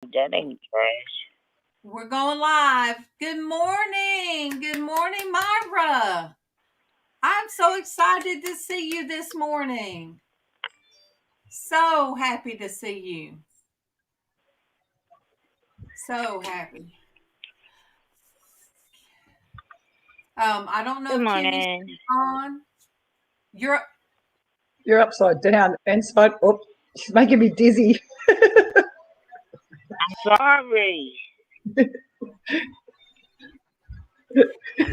That ain't trash. We're going live. Good morning. Good morning, Myra. I'm so excited to see you this morning. So happy to see you. So happy. I don't know Good if Timmy's morning. on. You're upside down and side. Oh, she's making me dizzy. I'm sorry. I'm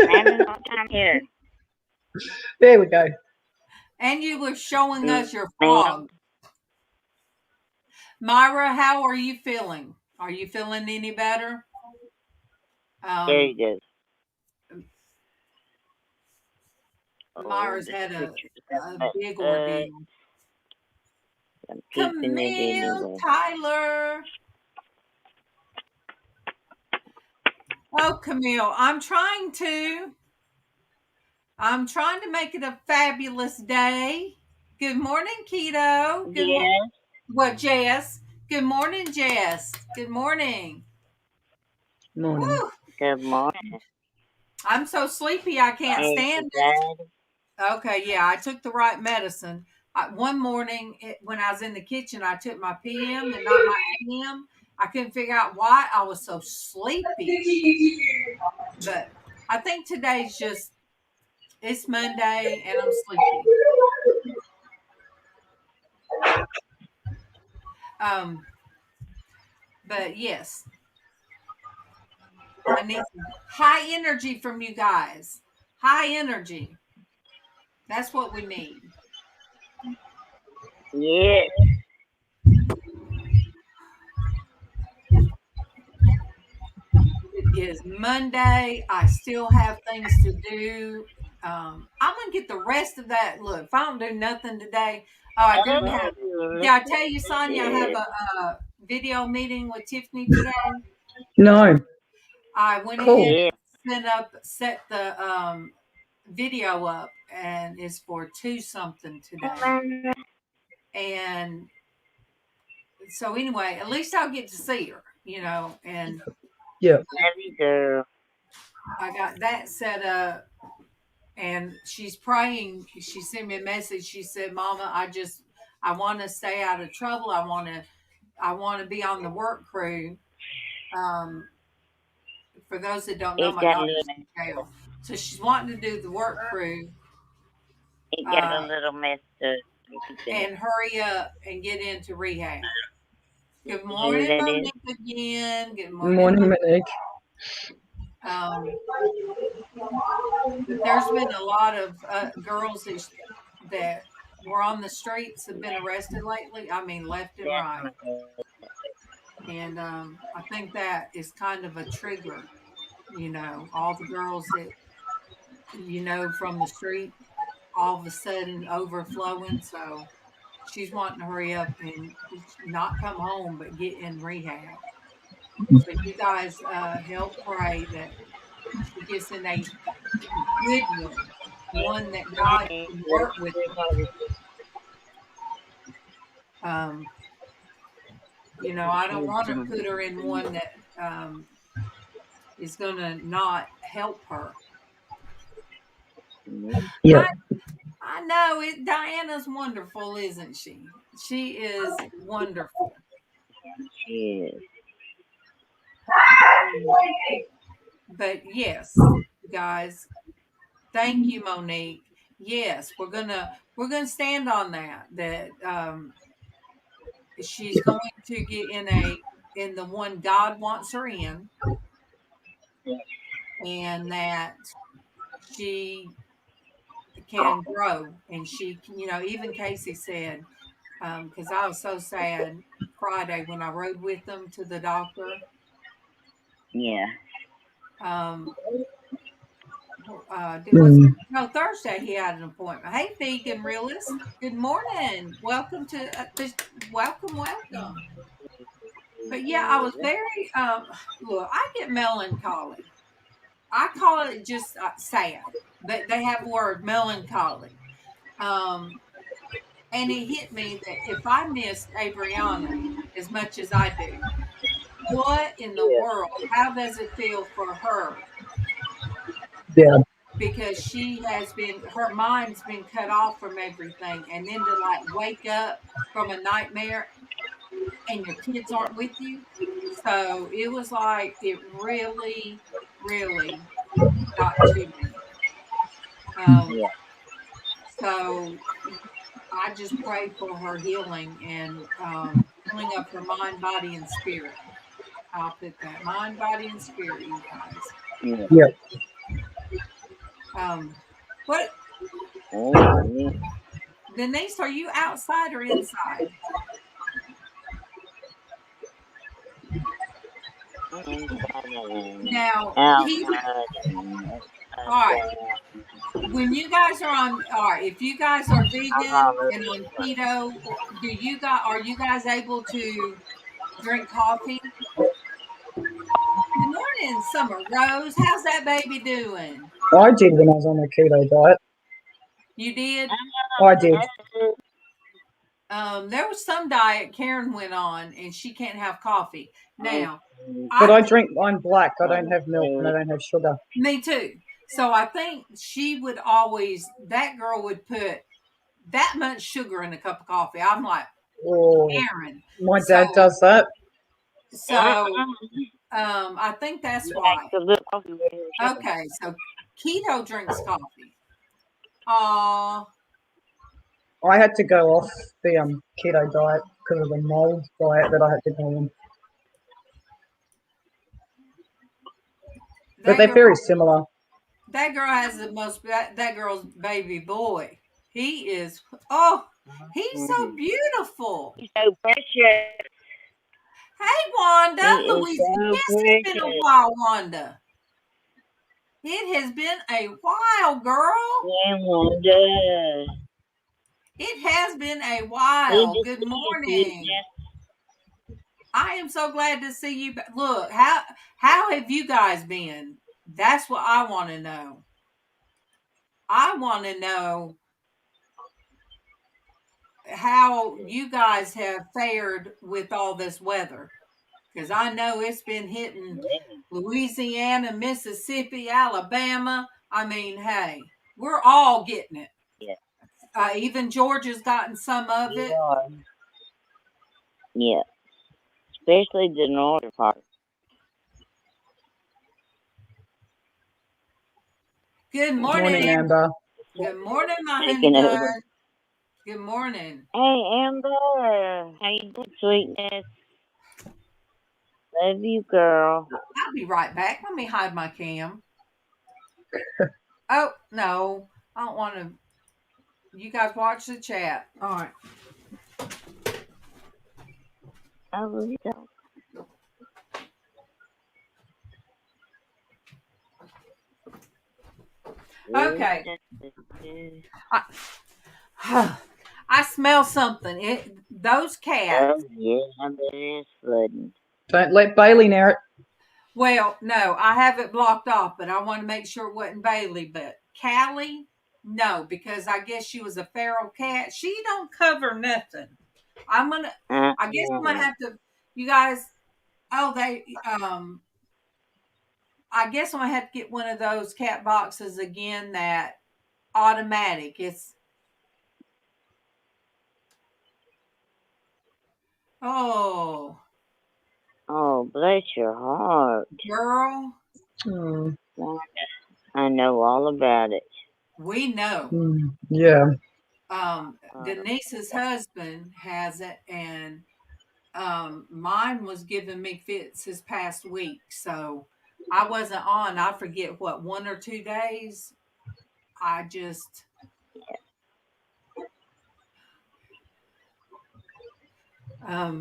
having a hard time here. There we go. and you were showing us your Ma'am. frog. Myra, how are you feeling? Are you feeling any better? Very good. Myra's Oh, had a big uh, ordeal. I'm keeping it Camille, Tyler. Oh, Camille, I'm trying to make it a fabulous day. Good morning, Keto. Good morning. Yes. What, Jess? Good morning, Jess. Good morning. Morning. Woo. Good morning. I'm so sleepy I can't Hey, stand it. Okay, yeah, I took the right medicine. One morning when I was in the kitchen, I took my PM and not my AM. I couldn't figure out why I was so sleepy. But I think today's just, it's Monday and I'm sleepy. But yes, I need high energy from you guys. High energy. That's what we need. Yes. It is Monday. I still have things to do. I'm gonna get the rest of that. Look, if I don't do nothing today, I do have. Did I tell you, Sonia, I have a video meeting with Tiffany today? No. I went ahead and set the video up, and it's for 2 something today. And so anyway, at least I'll get to see her, and yeah, I got that set up. And she's praying. She sent me a message. She said, "Mama, I want to stay out of trouble. I want to be on the work crew." For those that don't know, my daughter's in jail, so she's wanting to do the work crew. It got a little messed up. And hurry up and get into rehab. Good morning, Monique again. Good morning, Monique. There's been a lot of girls that were on the streets have been arrested lately. I mean, left and right. And I think that is kind of a trigger, all the girls that, from the street, all of a sudden overflowing. So she's wanting to hurry up and not come home, but get in rehab. So you guys help pray that she gets in a good one that God can work with her. I don't want to put her in one that is going to not help her. Yeah. I know it. Diana's wonderful, isn't she? She is wonderful. She is. But yes, guys, thank you, Monique. Yes, we're gonna stand on that. That she's going to get in the one God wants her in, and that she can grow, and she can, even Casey said, because I was so sad Friday when I rode with them to the doctor. Yeah. Thursday he had an appointment. Hey, vegan realist. Good morning. Welcome to welcome. But yeah, I was very look. I get melancholy. I call it just sad, but they have the word melancholy. And it hit me that if I missed Adriana as much as I do, what in the world? How does it feel for her? Yeah. Because she has been, her mind's been cut off from everything, and then to like wake up from a nightmare and your kids aren't with you. So it was like, it really, really got to me. Um, Yeah. so I just pray for her healing and healing of her mind, body, and spirit. I'll put that mind, body, and spirit, you guys. Yeah. Yeah. What, Oh, yeah. Denise? Are you outside or inside? Now, Keith. All right. When you guys are on, all right. If you guys are vegan and on keto, do you guys are you guys able to drink coffee? Good morning, Summer Rose. How's that baby doing? I did when I was on the keto diet. You did? I did. There was some diet Karen went on, and she can't have coffee. Now, But I'm black. I don't have milk and I don't have sugar. Me too. So I think she would always, that girl would put that much sugar in a cup of coffee. I'm like, Oh, Karen. my dad does that. So I think that's why. Okay, so keto drinks coffee. I had to go off the keto diet because of the mold diet that I had to go on. But they're very similar. That girl has the most, that girl's baby boy. He is, he's so beautiful. He's so precious. Hey, Wanda. He is Louisa. so Yes, it's been a while, Wanda. It has been a while, girl. Yeah, Wanda. It has been a while. Good morning. I am so glad to see you. Look, how have you guys been? That's what I want to know. I want to know how you guys have fared with all this weather. Because I know it's been hitting Louisiana, Mississippi, Alabama. I mean, hey, we're all getting it. Yeah. Even Georgia's gotten some of it. Yeah. Especially the northern part. Good morning, Amber. Good morning, my honey bun. Good morning. Hey, Amber. How you doing, sweetness? Love you, girl. I'll be right back. Let me hide my cam. Oh, no. I don't want to. You guys watch the chat. All right. Oh, Okay. I smell something. Those cats. Oh, yeah, I bet it's flooding. Don't let Bailey near it. Well, no, I have it blocked off, but I want to make sure it wasn't Bailey. But Callie, no, because I guess she was a feral cat. She don't cover nothing. I guess I'm gonna have to. You guys. Oh, I guess I'm gonna have to get one of those cat boxes again. That automatic. It's. Oh. Oh, bless your heart. Girl. I know all about it. We know. Yeah. Denise's husband has it, and mine was giving me fits this past week. So I wasn't on. I forget what, 1 or 2 days. I just.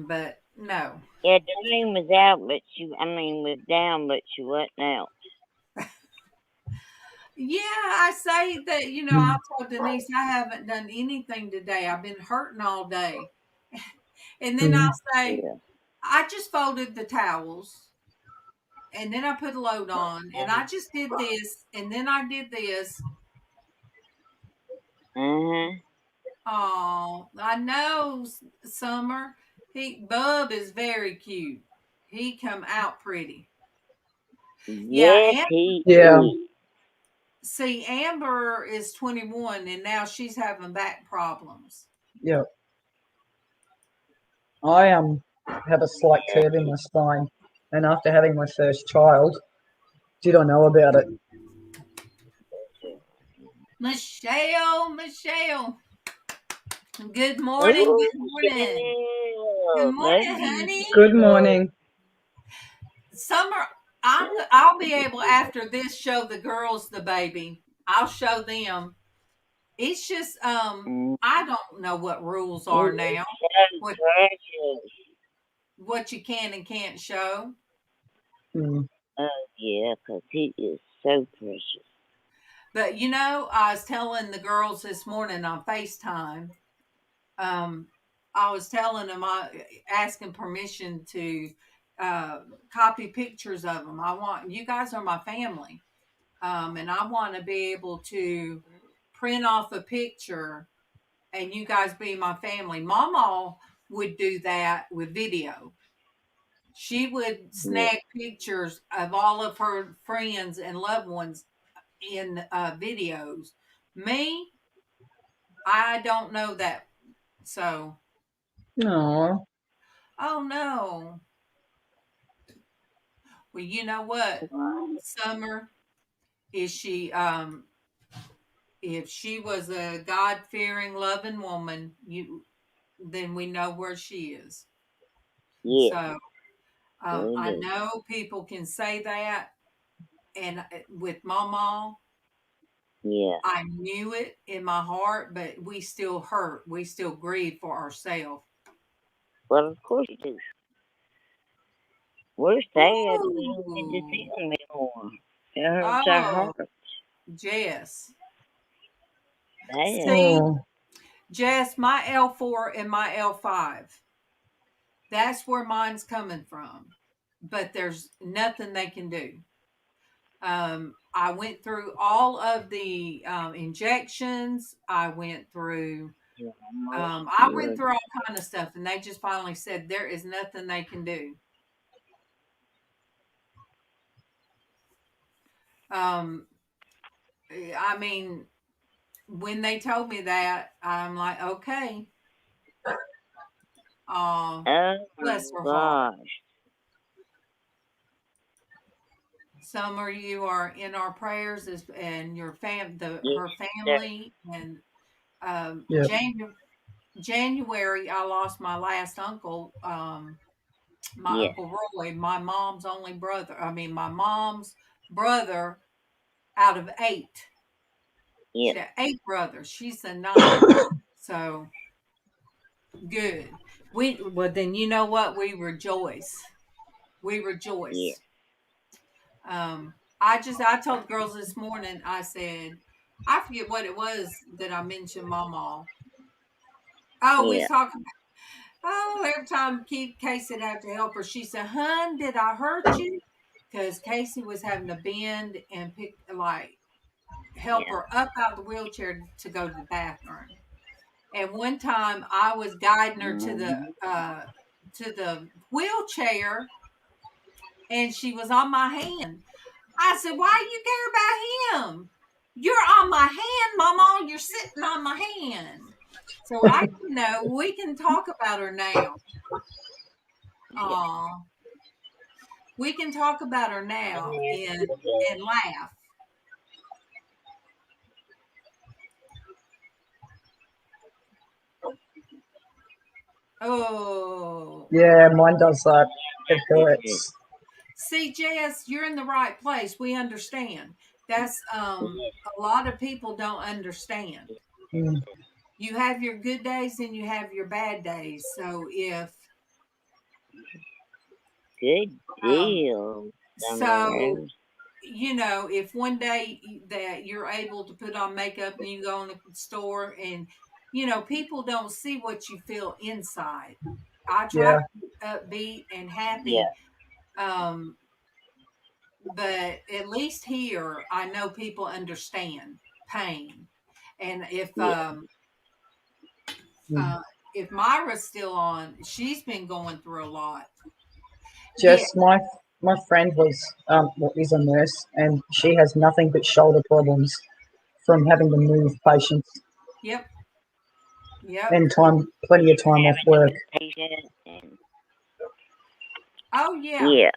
But no. Yeah, Doreen was out, but was down, but she wasn't out. Yeah, I say that, I told Denise I haven't done anything today. I've been hurting all day. And then I'll say, I just folded the towels. And then I put a load on. And I just did this. And then I did this. Oh, I know, Summer. Bub is very cute. He come out pretty. Yes, he Yeah. is. See, Amber is 21 and now she's having back problems. Yeah. I have a slight curve in my spine, and after having my first child, did I know about it? Michelle. Good morning. Good morning, honey. Good morning. Summer, I'll be able after this show the girls the baby. I'll show them. It's just I don't know what rules are now. What you can and can't show. Mm. Oh yeah, 'cause he is so precious. But I was telling the girls this morning on FaceTime. I was telling them, asking permission to copy pictures of them. You guys are my family, and I want to be able to print off a picture, and you guys be my family. MawMaw would do that with video. She would snag pictures of all of her friends and loved ones in videos. Me, I don't know that. So, Aww. oh no. Well, you know what, Summer, is she if she was a God-fearing, loving woman, then we know where she is. Yeah. So I know people can say that, and with MawMaw, Yeah. I knew it in my heart, but we still hurt. We still grieve for ourselves. Well, of course you do. We're sad we don't get to see Ooh. them anymore. It hurts our Oh, heart. Jess. Bad. See, Oh. Jess, my L4 and my L5. That's where mine's coming from. But there's nothing they can do. I went through all of the injections. I went through all kind of stuff, and they just finally said there is nothing they can do. I mean, when they told me that, I'm like, okay. Oh Bless her heart. gosh. Summer, you are in our prayers, and your her Yes. family, and Yeah. January I lost my last uncle, my Yes. Uncle Roy, my mom's only brother. I mean, my mom's brother out of 8. She Yes. had 8 brothers. She's the 9th. So good. Well then you know what? We rejoice. We rejoice. Yes. I told the girls this morning, I said, I forget what it was that I mentioned MawMaw. Oh, we was Yeah. talking every time Casey would have to help her, she said, "Hun, did I hurt you?" Because Casey was having to bend and help Yeah. her up out of the wheelchair to go to the bathroom. And one time I was guiding her to the wheelchair, and she was on my hand. I said, "Why you care about him? You're on my hand, Mama. You're sitting on my hand." So we can talk about her now. Aw. We can talk about her now and laugh. Oh. Yeah, mine does that. It hurts. See, Jess, you're in the right place. We understand. That's a lot of people don't understand. Mm. You have your good days and you have your bad days. So Good deal. so if one day that you're able to put on makeup and you go in the store and people don't see what you feel inside. I try Yeah. to be upbeat and happy. Yeah. But at least here I know people understand pain. And Yeah. Mm. if Myra's still on, she's been going through a lot. Jess, my friend is a nurse, and she has nothing but shoulder problems from having to move patients Yep. Yep. and plenty of time off work. Patient and Oh yeah. yeah,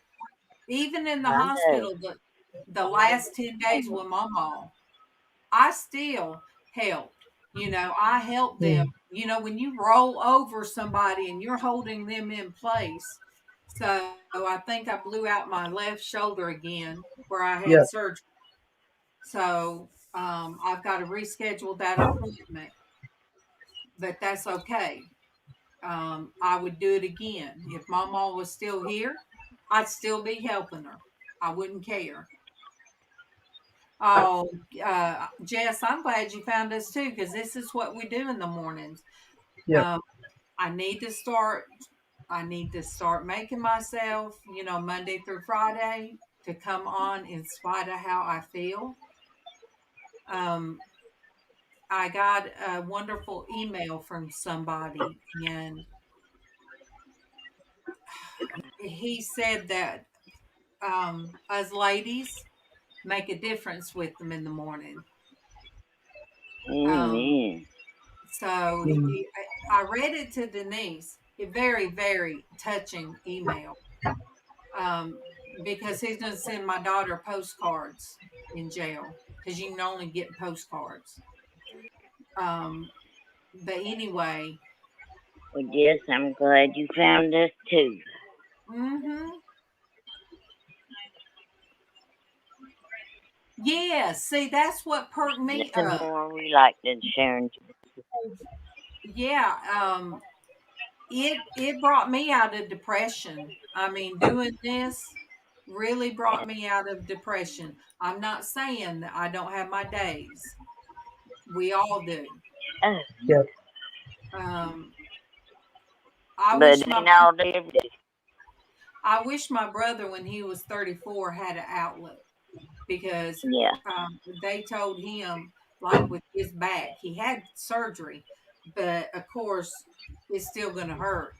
Even in the I know. hospital, the last 10 days with MawMaw, I still helped. I helped them. When you roll over somebody and you're holding them in place. So I think I blew out my left shoulder again where I Yeah, had surgery. So I've got to reschedule that appointment, but that's okay. I would do it again. If MawMaw was still here, I'd still be helping her. I wouldn't care. Oh, Jess, I'm glad you found us too, because this is what we do in the mornings. yeah. Um, I need to start. I need to start making myself, Monday through Friday to come on in spite of how I feel. Um, I got a wonderful email from somebody, and he said that us ladies make a difference with them in the morning. Um, Amen. so Mm. I read it to Denise. A very, very touching email. Um, because he's going to send my daughter postcards in jail because you can only get postcards. Um, but anyway, Well, yes, I'm glad you found us too. mm-hmm. Yeah, see, that's what perked me Nothing up. more we like than sharing. Yeah, it brought me out of depression. I mean, doing this really brought me out of depression. I'm not saying that I don't have my days. We all do. Oh, Yeah. Um, I but wish it my ain't all day every day. I wish my brother when he was 34 had an outlet because Yeah. they told him like with his back, he had surgery, but of course it's still going to hurt.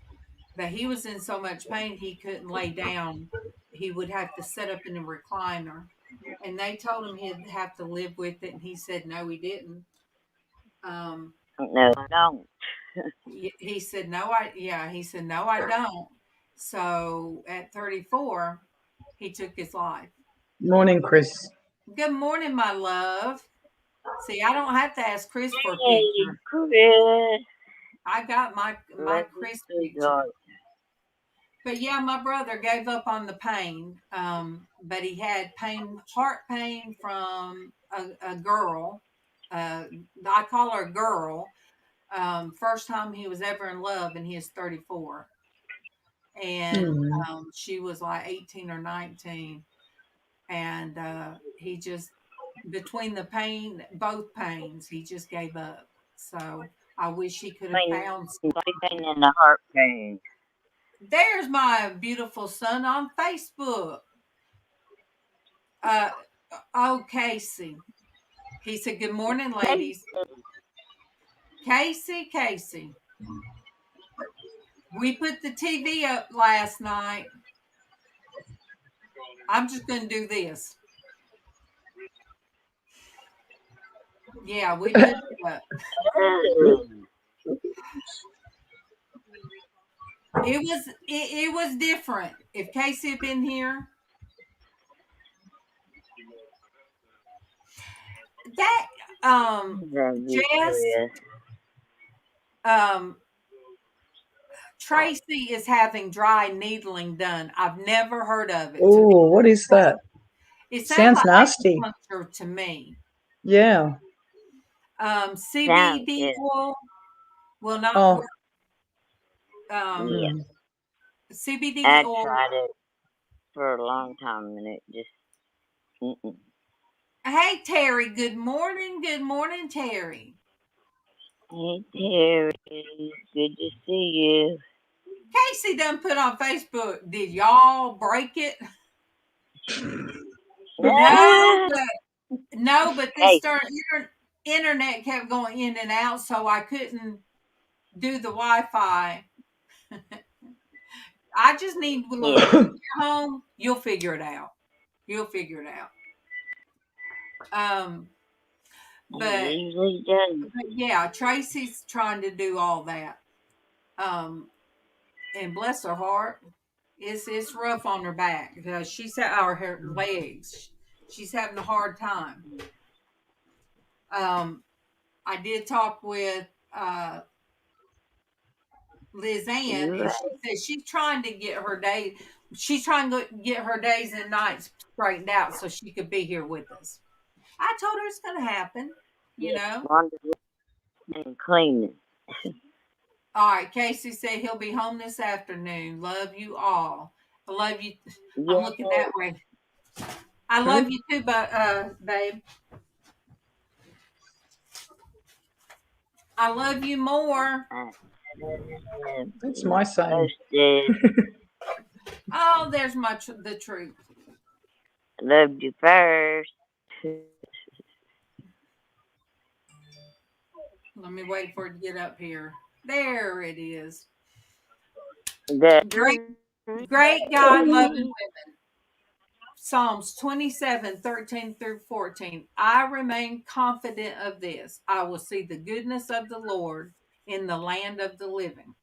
But he was in so much pain he couldn't lay down. He would have to sit up in a recliner. And they told him he'd have to live with it. And he said, no, he didn't. Um, No, I don't. he said, he said, no, I don't. So at 34, he took his life. Morning, Chris. Good morning, my love. See, I don't have to ask Chris for a Hey, picture. Chris. I got my Love you Chris too, picture. darling. But yeah, my brother gave up on the pain. But he had heart pain from a girl. I call her a girl. First time he was ever in love, and he is 34. And Mm. she was like 18 or 19. And he just, between the pain, both pains, he just gave up. So I wish he could have Pain, found. pain in the heart pain. There's my beautiful son on Facebook. Uh, oh, Casey. He said, good morning, Hey, ladies. Casey. We put the TV up last night. I'm just going to do this. Yeah, we put it up. It was different. If Casey had been here, that love you, Jess, Chris. um Traci is having dry needling done. I've never heard of it. To me, Oh, what is that? it sounds Sounds like nasty. acupuncture to me. Yeah. Sounds CBD good. oil will not Oh, work. Um, Yeah, mm. CBD I oil. tried it for a long time and it just, mm-mm. Hey Terry, good morning. Good morning, Terry. Hey, Terry. Good to see you. Casey done put on Facebook. Did y'all break it? No, Ah! but this Hey, internet kept going in and out, so I couldn't do the Wi-Fi. I just need look. Yeah. When you're home, you'll figure it out. You'll figure it out. He But usually does. yeah, Traci's trying to do all that. And bless her heart, it's rough on her back because her legs. She's having a hard time. I did talk with LizzAnn, You're and right. she said she's trying to get her day. She's trying to get her days and nights straightened out so she could be here with us. I told her it's going to happen. You Yeah. know. Wonderful and cleaning. All right, Casey said he'll be home this afternoon. Love you all. I love you. I'm Yeah. looking that way. I love you too, babe. I love you more. It's my saying. Oh, there's the truth. Loved you first. Let me wait for it to get up here. There it is. The Great God, loving women. Psalms 27, 13 through 14. I remain confident of this. I will see the goodness of the Lord in the land of the living.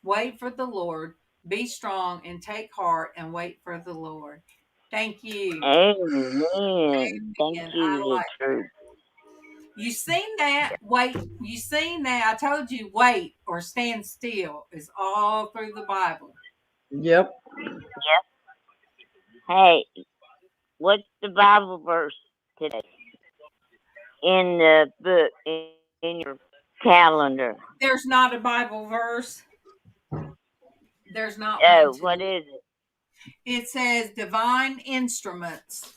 Wait for the Lord. Be strong and take heart and wait for the Lord. Thank you. Amen. Thank And you, I the like truth. you seen that. Wait, you seen that. I told you wait or stand still is all through the Bible. Yep. Yep. Hey, what's the Bible verse today? In the book, in your calendar. There's not a Bible verse. There's not one Oh, today. what is it? It says divine instruments.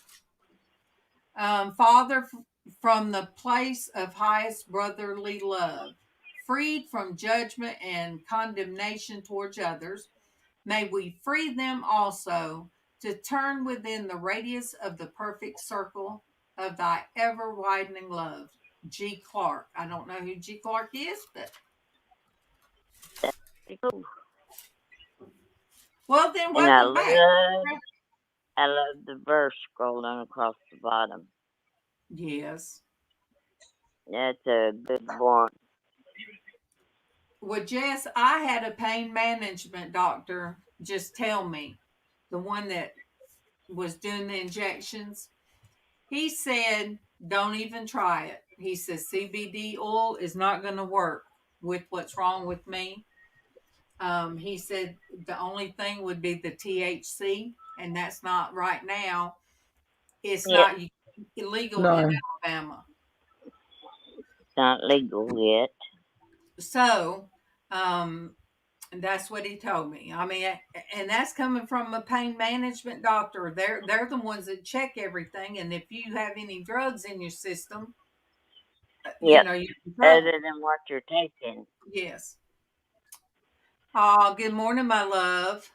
Father, from the place of highest brotherly love, freed from judgment and condemnation towards others, may we free them also to turn within the radius of the perfect circle of thy ever widening love. G. Clark. I don't know who G. Clark is, but Cool. well, then And I welcome back. love the verse scrolling across the bottom. Yes. That's a good one. Well, Jess, I had a pain management doctor just tell me, the one that was doing the injections. He said, don't even try it. He says CBD oil is not going to work with what's wrong with me. He said the only thing would be the THC, and that's not right now. It's Yeah, not illegal No. in Alabama. it's not legal yet. So, and that's what he told me. I mean, and that's coming from a pain management doctor. They're the ones that check everything, and if you have any drugs in your system, Yep. you're in trouble. Other than what you're taking. Yes. Oh, good morning, my love.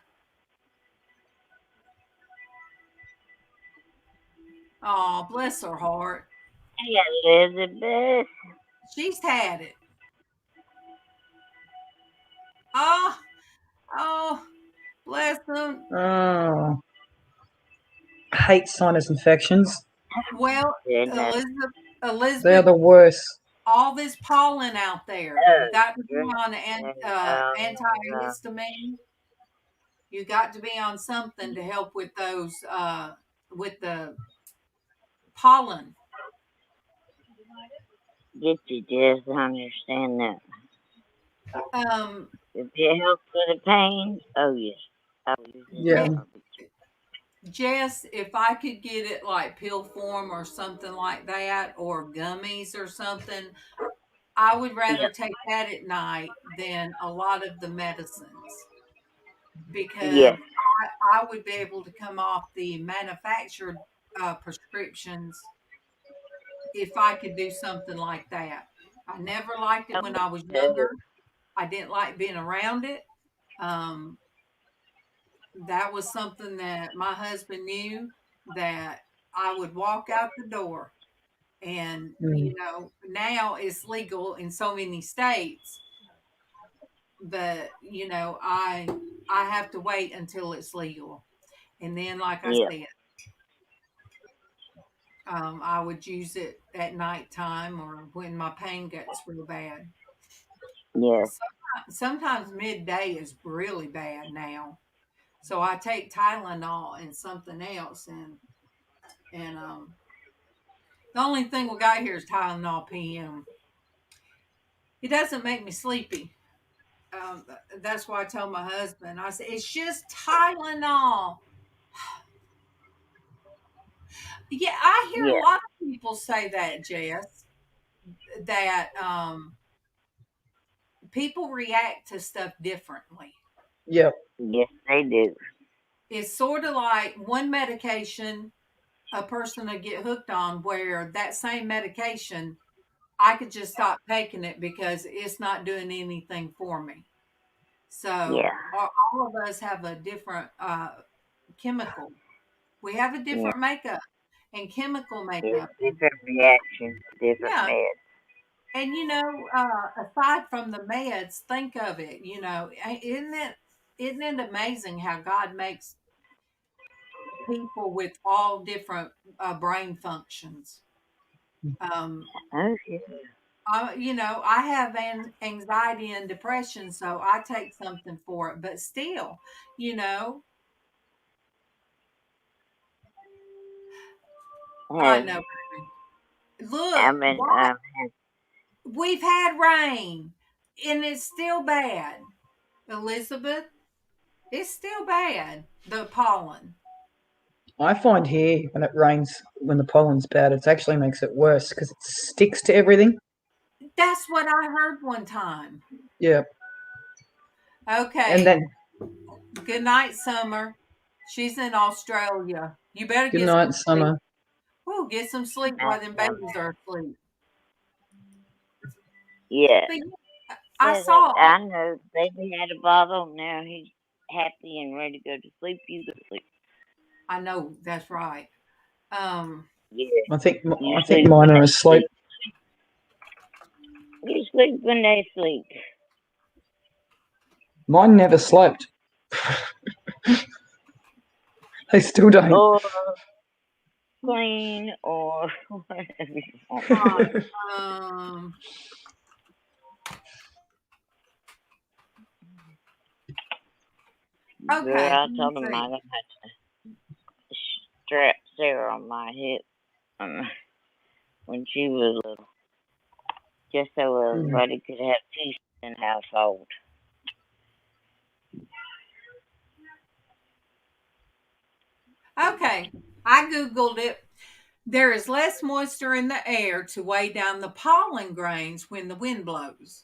Oh, bless her heart. Hey, Elizabeth. She's had it. Oh, bless them. Oh, I hate sinus infections. Well, Goodness. They're Elizabeth, the worst. all this pollen out there. You got to be on antihistamine. You got to be on something to help with those, with the pollen. Did you just understand that? Um, If it helps with the pain, oh yes. I will use Yeah. it. Jess, if I could get it like pill form or something like that, or gummies or something, I would rather take that at night than a lot of the medicines because Yes. I would be able to come off the manufactured prescriptions if I could do something like that. I never liked it when I was younger. I didn't like being around it. Um, that was something that my husband knew that I would walk out the door. And, Mm. now it's legal in so many states. but I have to wait until it's legal, and then, like I Yeah. said, I would use it at nighttime or when my pain gets real bad. Yeah. Sometimes midday is really bad now, so I take Tylenol and something else, and the only thing we got here is Tylenol PM. It doesn't make me sleepy. Um, that's why I told my husband. I said it's just Tylenol. Yeah, I hear a Yeah. lot of people say that, Jess. That people react to stuff differently. Yep. Yes, they do. It's sort of like one medication a person would get hooked on, where that same medication I could just stop taking it because it's not doing anything for me. Yeah. So all of us have a different chemical. We have a Yeah. different makeup and chemical There's makeup. different reactions to different Yeah. meds. And aside from the meds, think of it. Isn't it amazing how God makes people with all different brain functions? Um, Oh, yeah. I have anxiety and depression, so I take something for it. But still, you know, I Have, know. I Look, mean, why we've had rain, and it's still bad. Elizabeth, it's still bad. The pollen. I find here when it rains, when the pollen's bad, it actually makes it worse because it sticks to everything. That's what I heard one time. Yeah. And Okay. then Good night, Summer. She's in Australia. You better good get some night, sleep. summer. Oh, get some sleep I while them know babies that. are asleep. Yeah. But I Yeah, saw. I know. Baby had a bottle. Now he's happy and ready to go to sleep. You go to sleep. I know that's right. Um. Yeah. I think You I think sleep mine when are they asleep. sleep. You sleep when they sleep. Mine never slept. They still don't. Or clean or whatever you want. Um. Girl, Okay. I Let me told him I see. gonna have to strap Sarah on my hip when she was little, just so everybody could have peace in the household. Okay. I googled it. There is less moisture in the air to weigh down the pollen grains when the wind blows.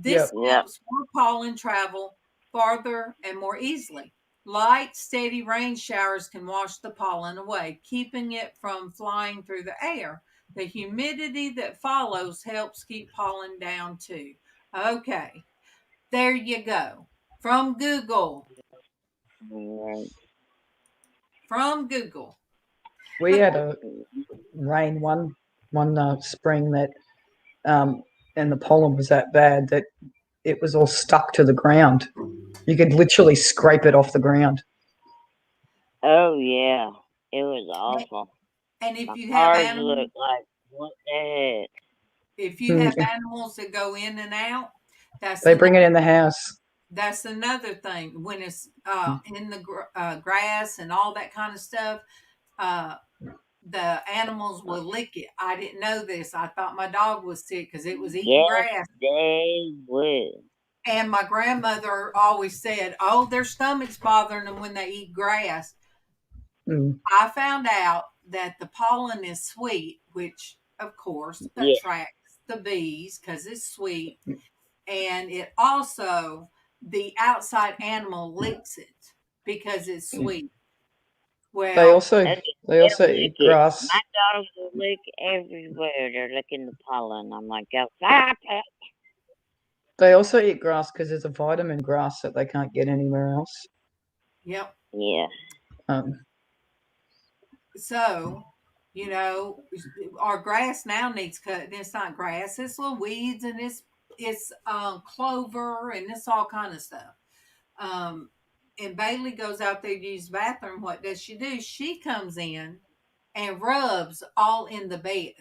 Yep. This Yep. helps more pollen travel farther and more easily. Light, steady rain showers can wash the pollen away, keeping it from flying through the air. The humidity that follows helps keep pollen down too. Okay, there you go. From Google. Right. From Google. We But had a rain one spring that and the pollen was that bad that it was all stuck to the ground. You could literally scrape it off the ground. Oh yeah, it was awful. and My if you have cars animals, looked like what the heck. if you have Mm. animals that go in and out, that's They another bring it in the house. That's another thing. When it's in the grass and all that kind of stuff, uh, the animals will lick it. I didn't know this. I thought my dog was sick because it was eating Yes, grass. they would. And my grandmother always said, "Oh, their stomach's bothering them when they eat grass." Mm. I found out that the pollen is sweet, which of course Yeah. attracts the bees because it's sweet. And it also, the outside animal licks it because it's sweet. They Well, also Okay, they they'll also lick eat it. grass. My dogs will lick everywhere. They're licking the pollen. I'm like, go stop it. They also eat grass because there's a vitamin grass that they can't get anywhere else. yep. Yeah. Um, So, our grass now needs cut. It's not grass, it's little weeds and it's it's clover and it's all kind of stuff. And Bailey goes out there to use the bathroom. What does she do? She comes in and rubs all in the bed,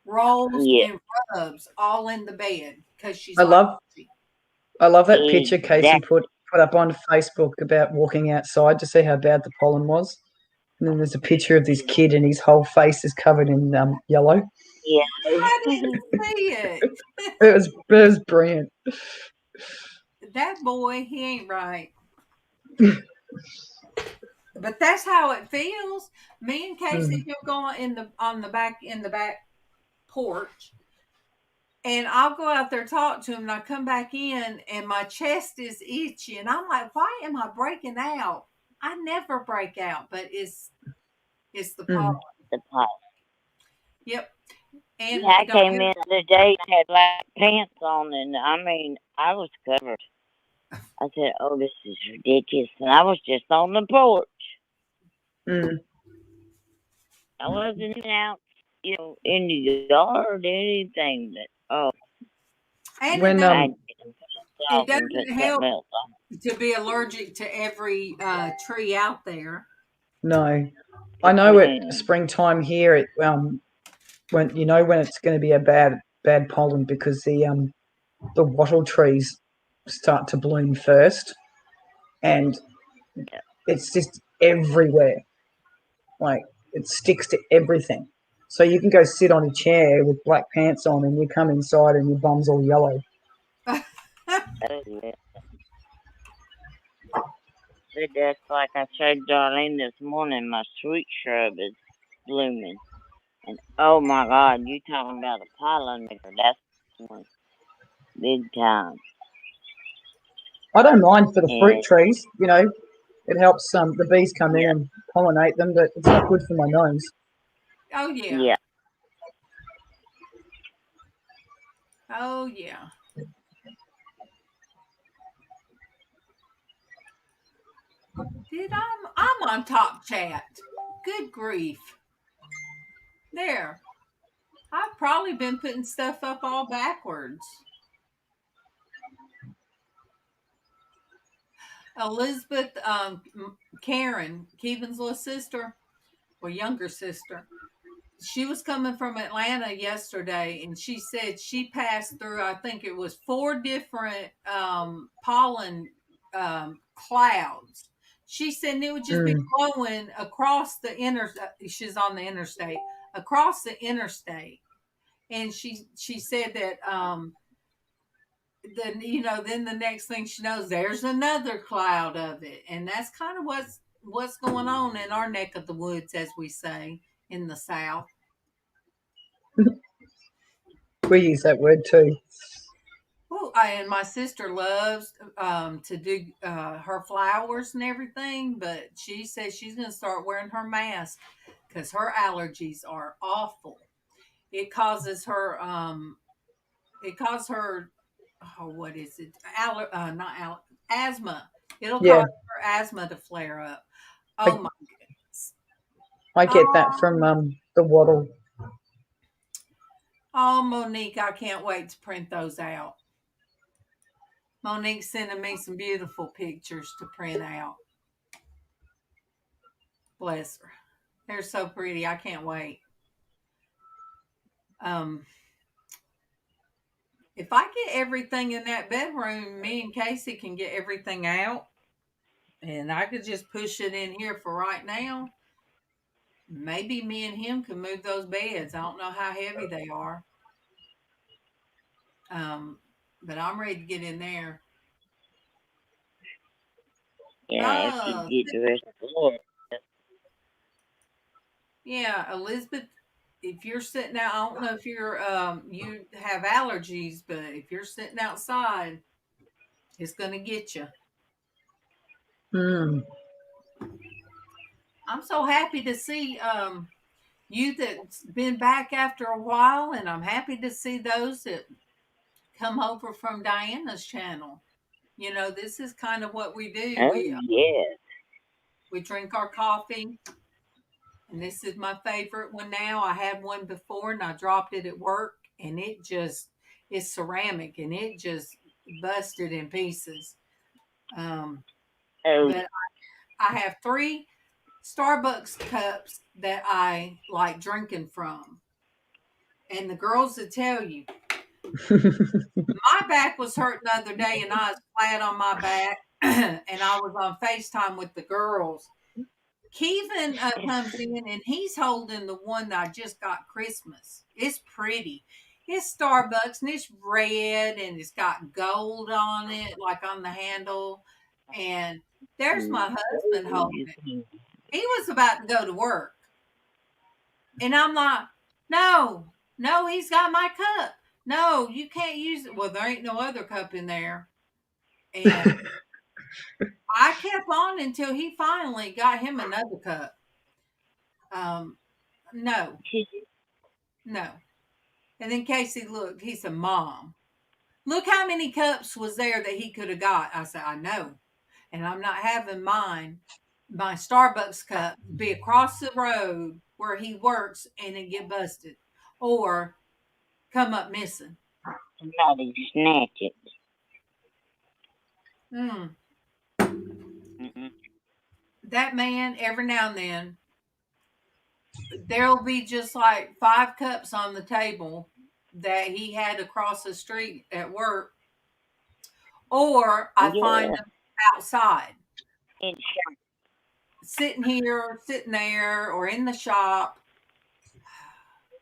rolls Yeah, and rubs all in the bed because she's I like, love that picture Casey exactly. put up on Facebook about walking outside to see how bad the pollen was. And then there's a picture of this kid and his whole face is covered in yellow. Yeah. I didn't see it. It was brilliant. That boy, he ain't right. But that's how it feels. Me and Casey will go in the back porch, and I'll go out there talk to him, and I come back in, and my chest is itchy, and I'm like, why am I breaking out? I never break out, but it's the pollen. The pot. Yep. And Yeah, I came in the other day and had black pants on, and I mean, I was covered. I said, "Oh, this is ridiculous," and I was just on the porch. I wasn't even out, in the yard or anything. But and When it doesn't help to be allergic to every tree out there. No, I know at springtime here, when it's going to be a bad pollen because the wattle trees start to bloom first, and it's just everywhere. Like it sticks to everything. So you can go sit on a chair with black pants on, and you come inside and your bum's all yellow. But that's like I showed Darlene this morning. My sweet shrub is blooming, and oh my God, you talking about a pollinator? That's one big time. I don't mind for the fruit And trees. It helps the bees come in and pollinate them, but it's not good for my nose. Oh yeah. yeah, Oh yeah. I'm on top chat. Good grief. There. I've probably been putting stuff up all backwards. Elizabeth, Karen, Keevan's little sister or younger sister, she was coming from Atlanta yesterday, and she said she passed through, I think it was 4 different pollen clouds. She said it would just be blowing across the she's on the interstate, across the interstate. And she said that then the next thing she knows, there's another cloud of it. And that's kind of what's going on in our neck of the woods, as we say in the South. We use that word too. Oh, and my sister loves to do her flowers and everything, but she says she's going to start wearing her mask because her allergies are awful. It causes her what is it? Asthma. It'll cause her asthma to flare up. Oh my goodness. I get that from the wattle. Oh, Monique, I can't wait to print those out. Monique's sending me some beautiful pictures to print out. Bless her. They're so pretty. I can't wait. If I get everything in that bedroom, me and Casey can get everything out, and I could just push it in here for right now. Maybe me and him can move those beds. I don't know how heavy they are. But I'm ready to get in there. Yeah, if you get the rest of the floor. Yeah, Elizabeth, if you're sitting out, I don't know if you're you have allergies, but if you're sitting outside, it's gonna get you. I'm so happy to see you that's been back after a while, and I'm happy to see those that come over from Diana's channel. This is kind of what we do. Oh, We drink our coffee, and this is my favorite one now. I had one before, and I dropped it at work, and it It's ceramic, and it just busted in pieces. Oh, But I have 3 Starbucks cups that I like drinking from. And the girls will tell you, my back was hurting the other day, and I was flat on my back, and I was on FaceTime with the girls. Kevin comes in, and he's holding the one that I just got Christmas. It's pretty. It's Starbucks, and it's red, and it's got gold on it, like on the handle. And there's my husband holding it. He was about to go to work. And I'm like, no, he's got my cup. No, you can't use it. Well, there ain't no other cup in there. And I kept on until he finally got him another cup. No. And then Casey looked, he said, Mom, look how many cups was there that he could have got. I said, I know. And I'm not having my Starbucks cup be across the road where he works and it get busted or come up missing. Somebody snatch it. That man, every now and then, there'll be just like 5 cups on the table that he had across the street at work, or I find them outside, sitting here, sitting there, or in the shop.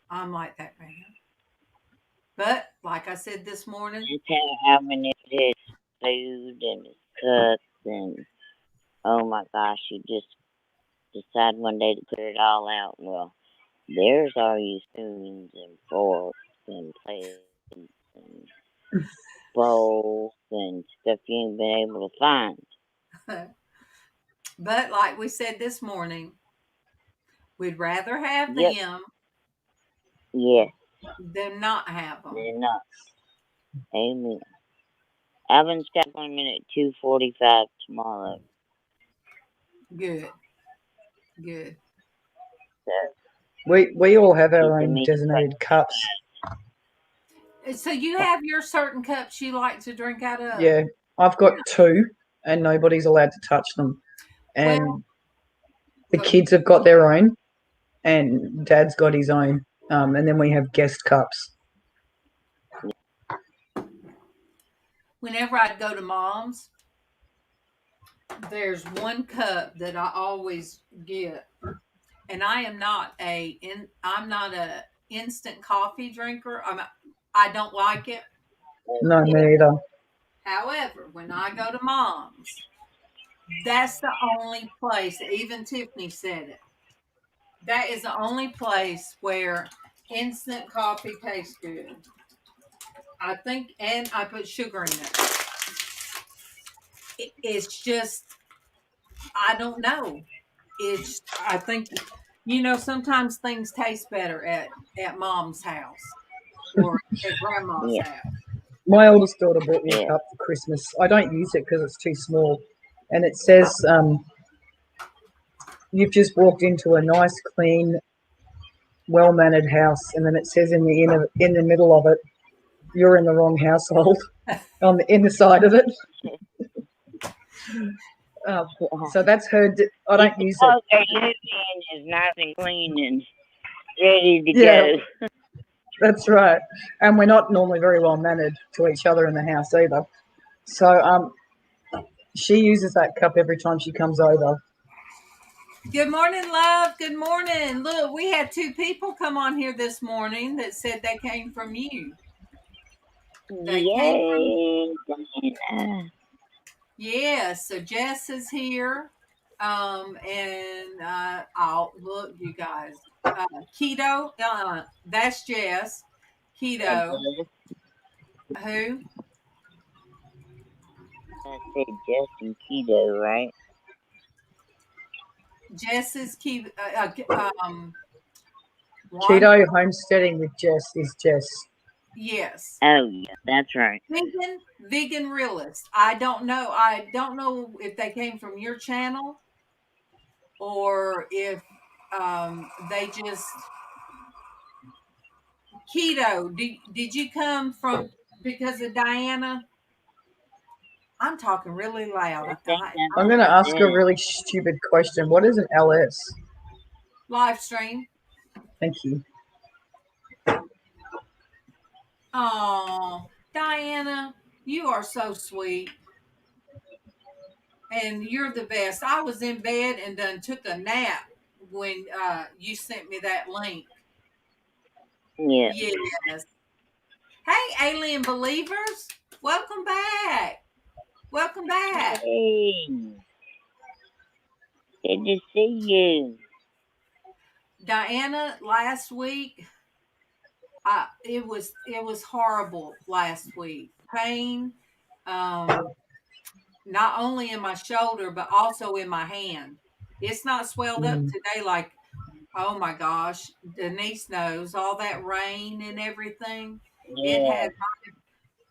I'm like that man. But like I said this morning, just having his food and his cups, and oh my gosh, you just decide one day to clear it all out. Well, there's all your spoons and forks and plates and bowls and stuff you ain't been able to find. But like we said this morning, we'd rather have Yep. them Yes. than not have them. They're not. Amen. Alvin's got appointment at 2:45 tomorrow. Good. So We all have our Keep own me designated cups. So you have your certain cups you like to drink out of? Yeah, I've got 2, and nobody's allowed to touch them. And Well, the kids have got their own, and Dad's got his own. And then we have guest cups. whenever I'd go to Mom's, there's one cup that I always get, and I'm not a instant coffee drinker. I don't like it. No, me either. However, when I go to Mom's, that's the only place. Even Tiffany said it. That is the only place where instant coffee tastes good. I think, and I put sugar in it. It's just, I don't know. I think, sometimes things taste better at Mom's house or at Grandma's house. My oldest daughter bought me a cup for Christmas. I don't use it because it's too small. And it says, you've just walked into a nice, clean, well-mannered house. And then it says in the middle of it, you're in the wrong household on the inside of it. So that's her. I don't use it. What they live in is nice and clean and ready to go. That's right. And we're not normally very well mannered to each other in the house either. So she uses that cup every time she comes over. Good morning, love. Good morning. Look, we had 2 people come on here this morning that said they came from you. Yeah, so Jess is here. And I'll look, you guys. Keto, that's Jess. Keto. Who? I said Jess and Keto, right? Jess is Keto. Keto homesteading with Jess is Jess. Yes. Oh, yeah, that's right. Vegan realist. I don't know if they came from your channel or if they just Keto. Did you come from because of Diana. I'm talking really loud. I think I'm that's going to ask a it. really stupid question. What is an LS? Live stream. Thank you. Oh, Diana, you are so sweet. And you're the best. I was in bed and done took a nap when you sent me that link. Yeah. Yes. Hey, alien believers, welcome back. Welcome back. Hey, good to see you. Diana, last week, it was horrible last week. Pain, not only in my shoulder but also in my hand. It's not swelled up today like, oh my gosh, Denise knows all that rain and everything. It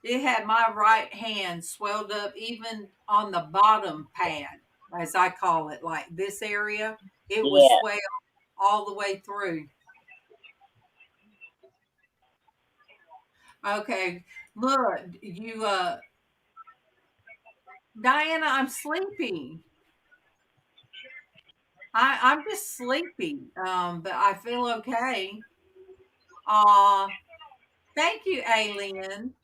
Yeah, had my right hand swelled up even on the bottom pad, as I call it, like this area. It was yeah. swelled all the way through. Okay, look, you Diana, I'm sleepy. I'm just sleepy. But I feel okay. Aw, thank you, Alien.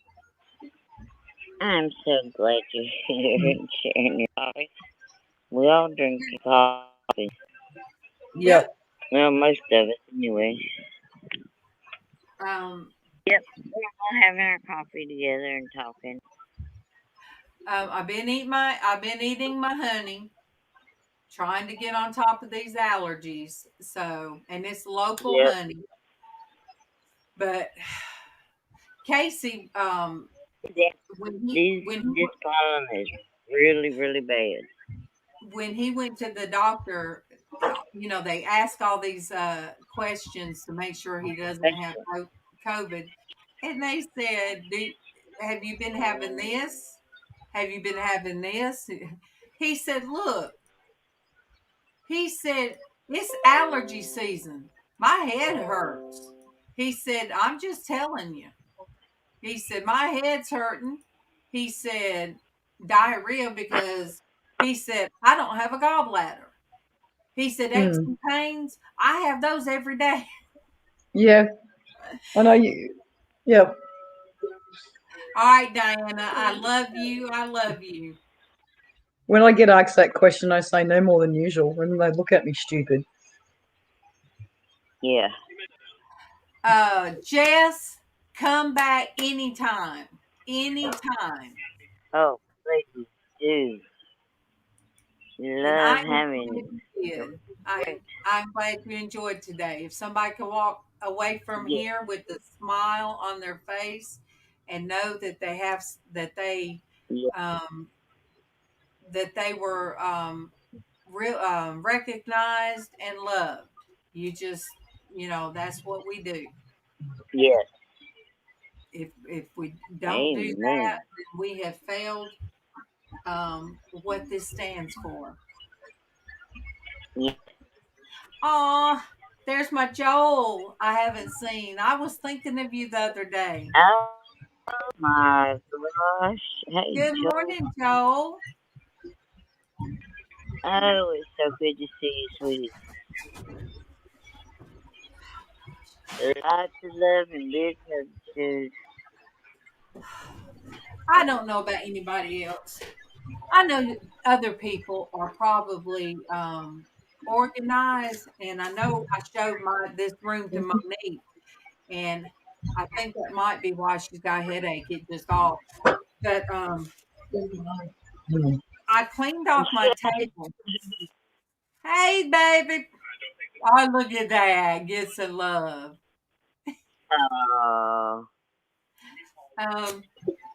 I'm so glad you're here and sharing your coffee. We all drink coffee. Yep. Yep. Well, most of us anyway. Um, Yep, we're all having our coffee together and talking. I've been eating my honey, trying to get on top of these allergies. So, and it's local Yep, honey. But Casey, this pollen is really, really bad. when he went to the doctor, they ask all these questions to make sure he doesn't have COVID, and they said, "Have you been having this? Have you been having this?" He said, "Look," he said, "it's allergy season. My head hurts." He said, "I'm just telling you." He said, "My head's hurting." He said, "Diarrhea because," he said, "I don't have a gallbladder." He said, "Aches and pains, I have those every day." Yeah. I know you. Yep. All right, Diana, I love you. I love you. When I get asked that question, I say no more than usual, and they look at me stupid. Yeah. Jess, come back anytime. Anytime. Oh, please do. And Love I'm having glad you you. did. I'm glad you enjoyed today. If somebody could walk away from Yeah, here with a smile on their face and know that they have yeah, um, that they were recognized and loved. You just, that's what we do. yeah. If we don't do Amen. that, then we have failed what this stands for. Yeah. Aw, there's my Joel I haven't seen. I was thinking of you the other day. Oh my gosh. Hey, Good Joel. morning, Joel. Oh, it's so good to see you, sweetie. Lots of love and big hugs, dude. I don't know about anybody else. I know other people are probably organized, and I know I showed this room to Monique, and I think that might be why she's got a headache. It just off. But I cleaned off my table. Hey, baby. Oh, look at that. Get some love. Oh, Um,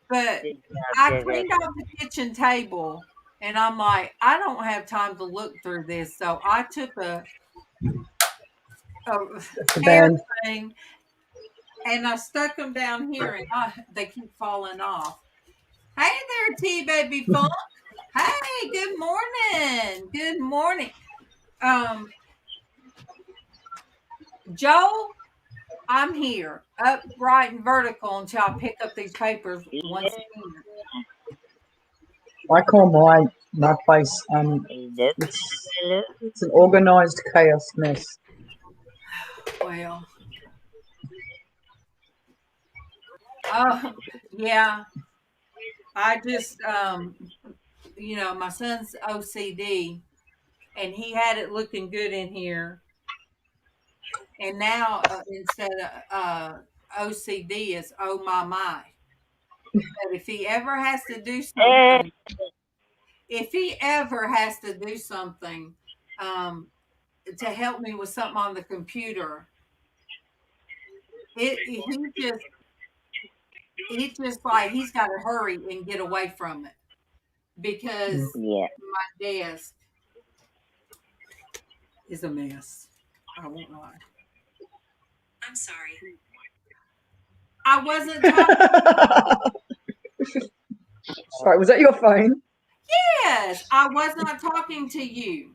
but good job, I Janet. cleaned off the kitchen table, and I'm like, I don't have time to look through this. So I took a The hair band. thing and I stuck them down here, and they keep falling off. Hey there, T Baby Funk. Hey, good morning. Good morning. Um, Joe, I'm here, upright and vertical until I pick up these papers once again. I call my place it's an organised chaos mess. Well, yeah. I just my son's OCD, and he had it looking good in here, and now instead of OCD is oh my. But if he ever has to do something, to help me with something on the computer, he just like he's got to hurry and get away from it because my desk is a mess. I won't lie. I'm sorry. I wasn't talking. Sorry, was that your phone? Yes, I was not talking to you.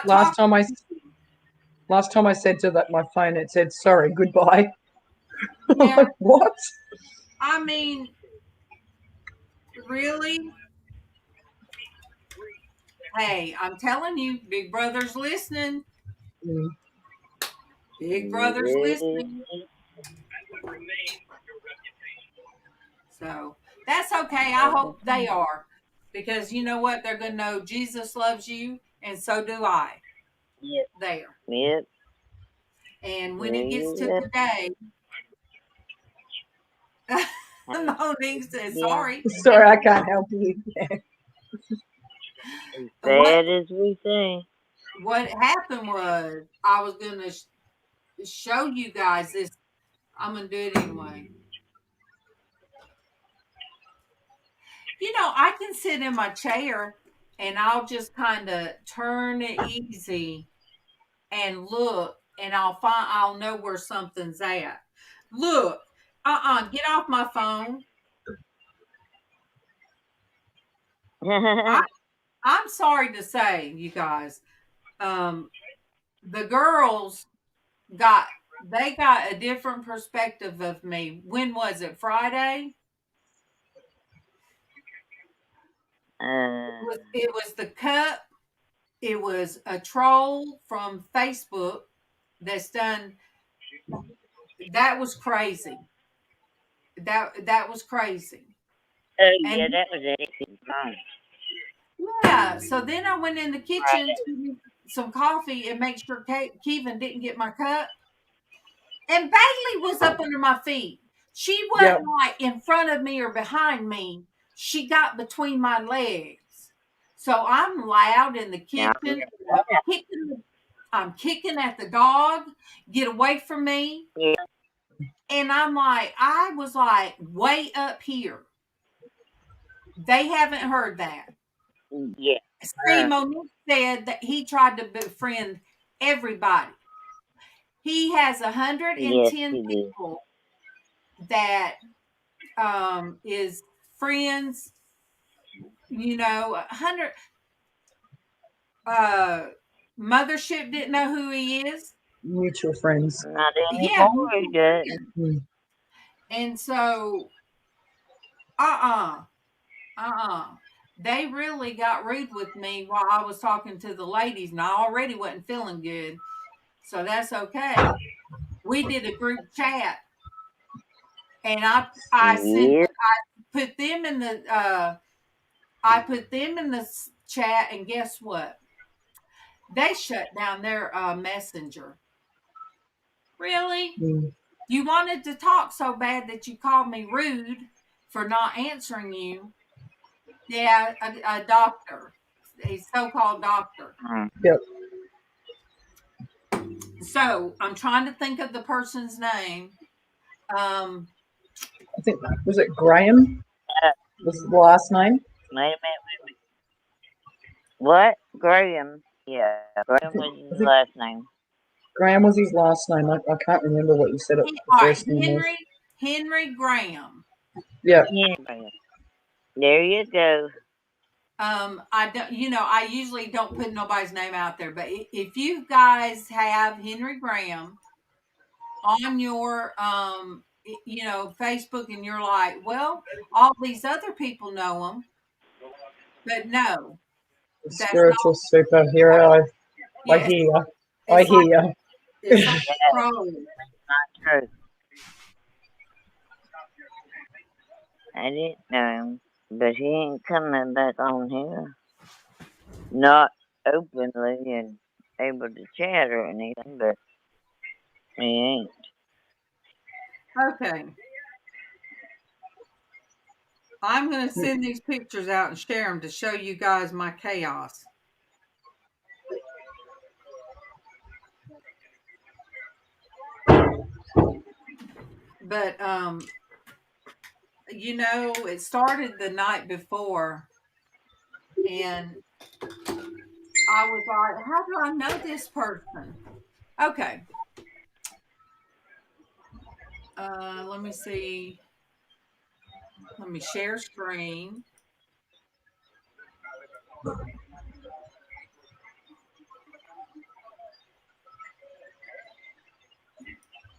Last time I said to that my phone, it said sorry, goodbye. Yeah. Like, what? I mean, really? Hey, I'm telling you, Big Brother's listening. Big Brother's listening. So that's okay. I hope they are. Because you know what? They're going to know Jesus loves you, and so do I. Yep. There. Yep. And when it gets to the day, Monique says, sorry. Sorry, I can't help you. As bad as we say. What happened was I was going to show you guys this. I'm going to do it anyway. You know, I can sit in my chair and I'll just kind of turn it easy and look, and I'll know where something's at. Look, get off my phone. I'm sorry to say, you guys, the girls got a different perspective of me. When was it? Friday? It was the cup. It was a troll from Facebook that's done. That was crazy. That was crazy. Oh, yeah, that was it. Yeah. So then I went in the kitchen to get some coffee and make sure Kevin didn't get my cup. And Bailey was up under my feet. She wasn't like in front of me or behind me. She got between my legs. So I'm loud in the kitchen. I'm kicking at the dog. Get away from me. Yeah. And I was like way up here. They haven't heard that. Yeah. See, Monique said that he tried to befriend everybody. He has 110 people that is friends. You know, 100. Mothership didn't know who he is. Mutual friends. Not anymore. Yeah. And so, they really got rude with me while I was talking to the ladies, and I already wasn't feeling good. So that's okay. We did a group chat, and I put them in the chat, and guess what? They shut down their messenger. Really? You wanted to talk so bad that you called me rude for not answering you. Yeah, a doctor, a so-called doctor. Yep. So I'm trying to think of the person's name. I think, was it Graham? Was the last name? Wait a minute. What? Graham. Yeah, Graham was his last name. Graham was his last name. I can't remember what you said it first name was. Henry Graham. Yeah. There you go. I don't, I usually don't put nobody's name out there, but if you guys have Henry Graham on your, Facebook, and you're like, well, all these other people know him, but no, that's not. Spiritual superhero. I Yeah, hear you. I it's hear like you. it's like That's troll. not true. I didn't know him, but he ain't coming back on here. Not openly and able to chat or anything, but he ain't. Okay, I'm gonna send these pictures out and share them to show you guys my chaos. But it started the night before, and I was like, how do I know this person? Okay. Let me see. Let me share screen.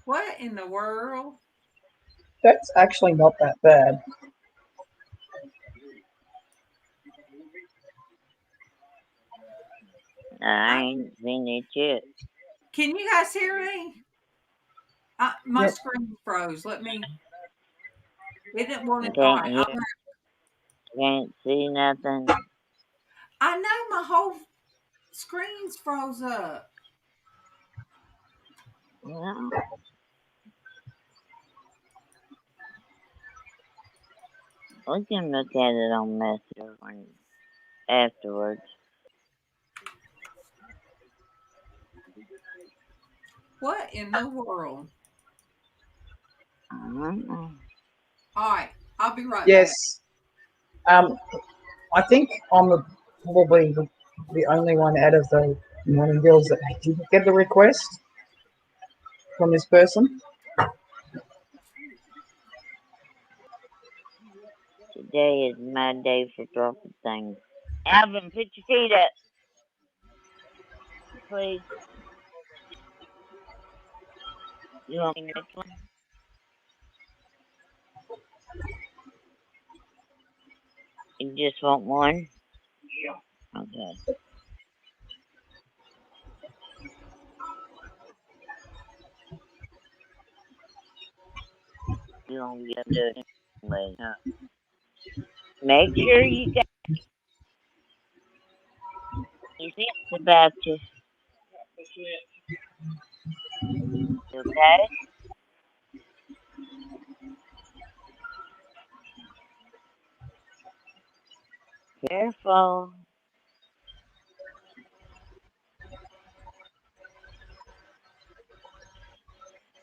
What in the world? That's actually not that bad. I ain't seen it yet. Can you guys hear me? My Yep. screen froze. Let me. It didn't want it. All Can't right. hear, can't see nothing. I know my whole screen's froze up. Well, we can look at it on Messenger afterwards. What in the world? I don't know. All right. I'll be right back. Yes. I think I'm probably the only one out of the morning girls that didn't get the request from this person. Today is my day for dropping things. Alvin, put your feet up, please. You want me next one? You just want one? Okay. You don't get to do it anyway. Huh? Make sure you got your sense about you. Okay? Careful.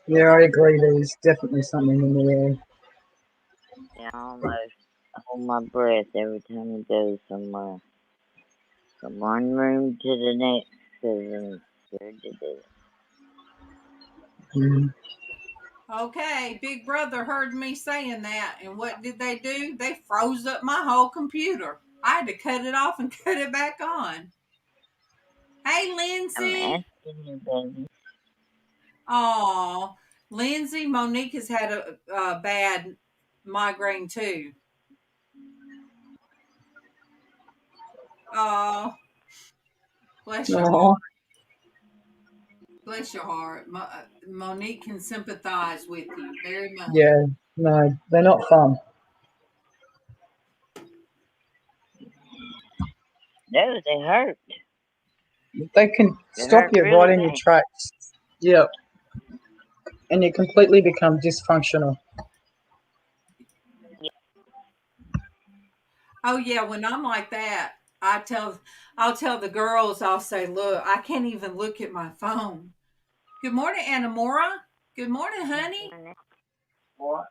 Yeah, I agree. There's definitely something in the air. I almost hold my breath every time I go somewhere. From one room to the next, because I'm scared to do it. Mm. Okay, Big Brother heard me saying that, and what did they do? They froze up my whole computer. I had to cut it off and cut it back on. Hey, I'm Lindsay. asking you, baby. Oh, Lindsay, Monique has had a bad migraine too. Oh, bless your heart. Oh, Bless your heart. Monique can sympathize with you very much. yeah. No, they're not fun. No, they hurt. They can They stop hurt you really right in your bad. tracks. Yeah. And you completely become dysfunctional. Oh yeah, when I'm like that, I'll tell the girls, I'll say, look, I can't even look at my phone. Good morning, Anamora. Good morning, honey. What?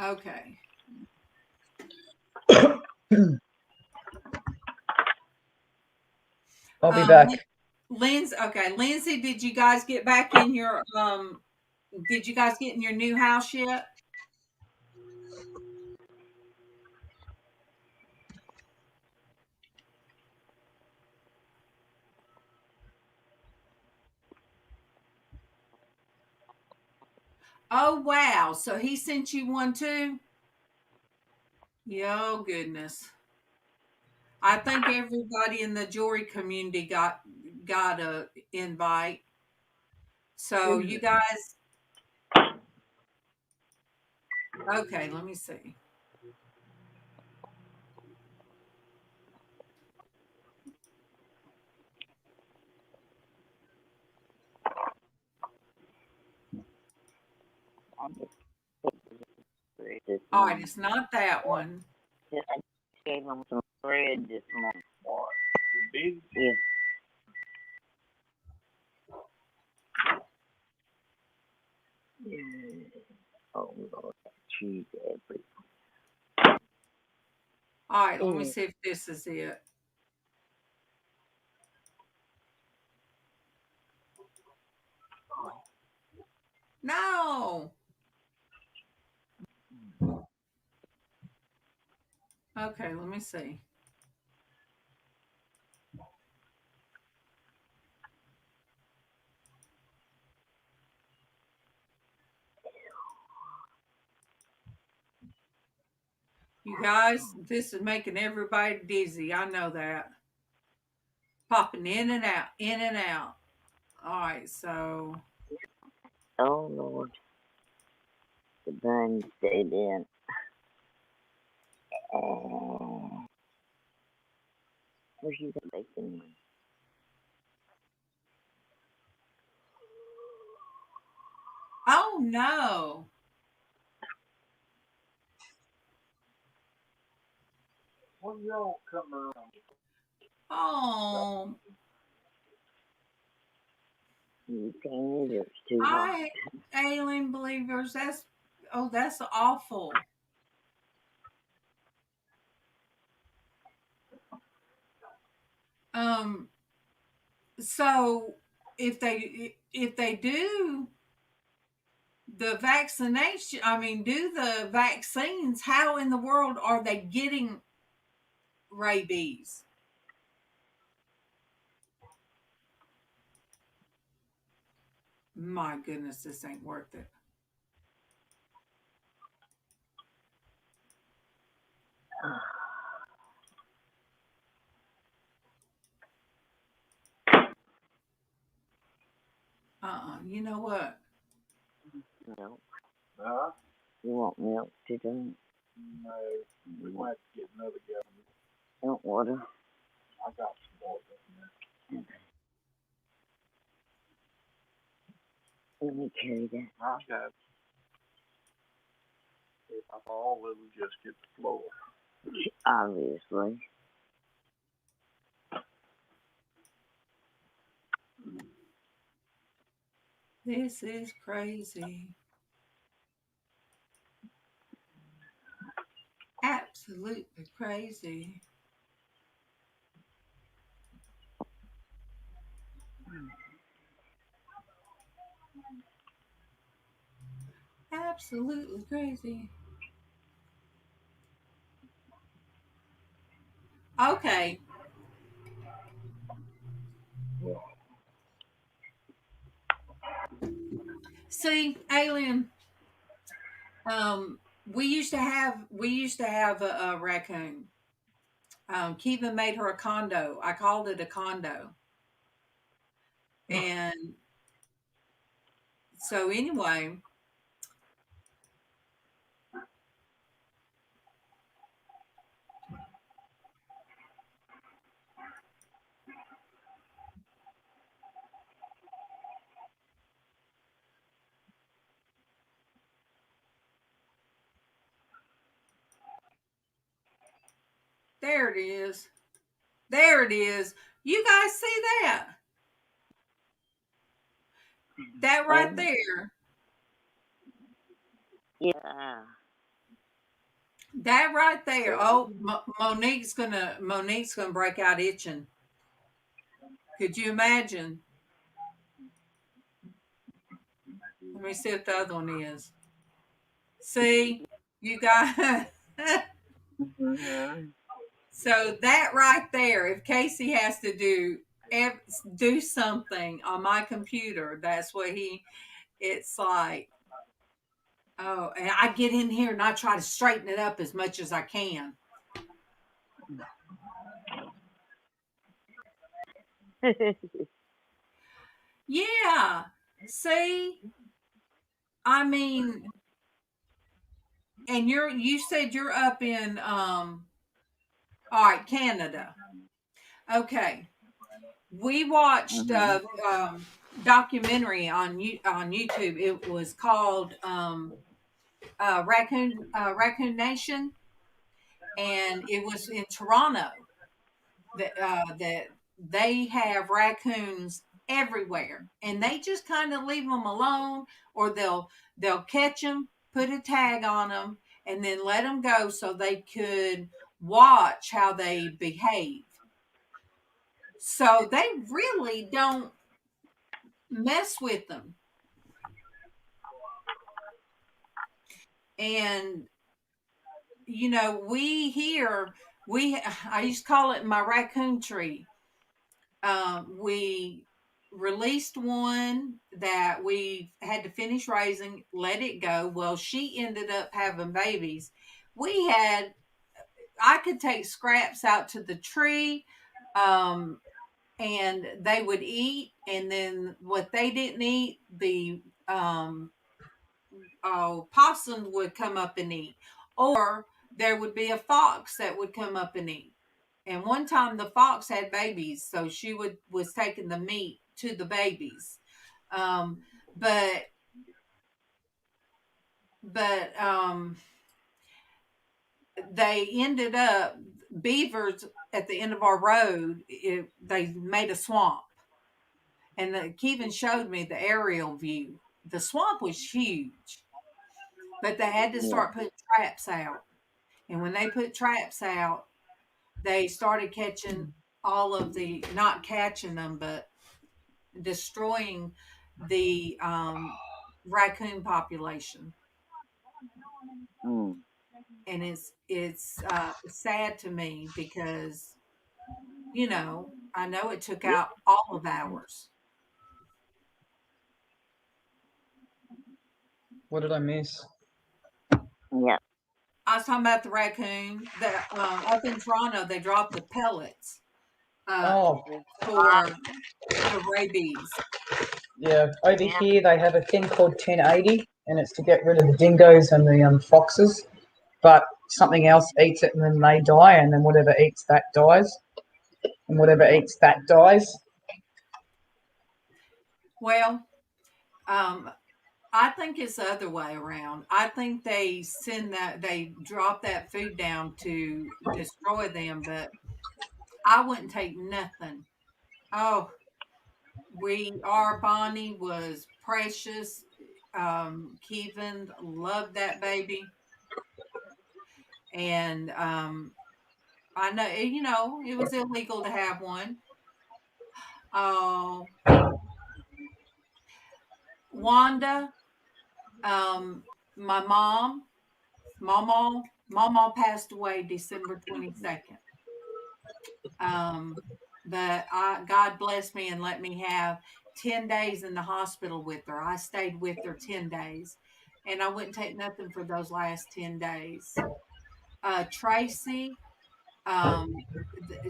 Okay. I'll be back. Lindsay, did you guys get back in your did you guys get in your new house yet? Oh, wow. So he sent you one too? Oh, goodness. I think everybody in the jewelry community got a invite. So you guys, okay, let me see. All right, it's not that one. I gave him some bread this morning. Yeah. Oh, Lord, cheese everywhere. All right, let me see if this is it. No. Okay, let me see. You guys, this is making everybody dizzy. I know that. Popping in and out, in and out. All right, so. Oh, Lord. The bun stayed in. Where's you got bacon? Oh, no. When y'all come around? Oh. You can't eat it. It's too hot. Alien believers, that's awful. So if they do the vaccination, do the vaccines, how in the world are they getting rabies? My goodness, this ain't worth it. You know what? No. Huh? You want milk to drink? No. We might have to get another gallon. Want water? I got some water in there. Let me carry that. I got it. If all of them just get the floor. Obviously. This is crazy. Absolutely crazy. Absolutely crazy. Okay. See, Alien. We used to have a raccoon. Kiva made her a condo. I called it a condo. And so anyway, there it is. There it is. You guys see that? That right there. Yeah. That right there. Oh, Monique's gonna break out itching. Could you imagine? Let me see if the other one is. See, you guys. So that right there, if Casey has to do something on my computer, that's what it's like. Oh, and I get in here and I try to straighten it up as much as I can. Yeah. See, I mean, and you said you're up in all right, Canada. Okay. We watched a documentary on YouTube. It was called Raccoon Nation, and it was in Toronto that they have raccoons everywhere, and they just kind of leave them alone, or they'll catch them, put a tag on them, and then let them go so they could watch how they behave. So they really don't mess with them. And we here I used to call it my raccoon tree. We released one that we had to finish raising, let it go. Well, she ended up having babies. I could take scraps out to the tree, and they would eat, and then what they didn't eat, the possum would come up and eat, or there would be a fox that would come up and eat. And one time the fox had babies, so she was taking the meat to the babies. Um, but but they ended up beavers at the end of our road. They made a swamp, and Kevin showed me the aerial view. The swamp was huge, but they had to start putting traps out. And when they put traps out, they started catching not catching them, but destroying the raccoon population. Mm. And it's sad to me because, I know it took out all of ours. What did I miss? Yeah. I was talking about the raccoon that up in Toronto, they dropped the pellets Oh, for the rabies. yeah. Over here, they have a thing called 1080, and it's to get rid of the dingoes and the foxes. But something else eats it, and then they die, and then whatever eats that dies, and whatever eats that dies. Well, I think it's the other way around. I think they drop that food down to destroy them, but I wouldn't take nothing. Oh, our Bonnie was precious. Kevin loved that baby. And I know, it was illegal to have one. Oh, Wanda, my mom, MawMaw passed away December 22nd. But God blessed me and let me have 10 days in the hospital with her. I stayed with her 10 days, and I wouldn't take nothing for those last 10 days. Traci,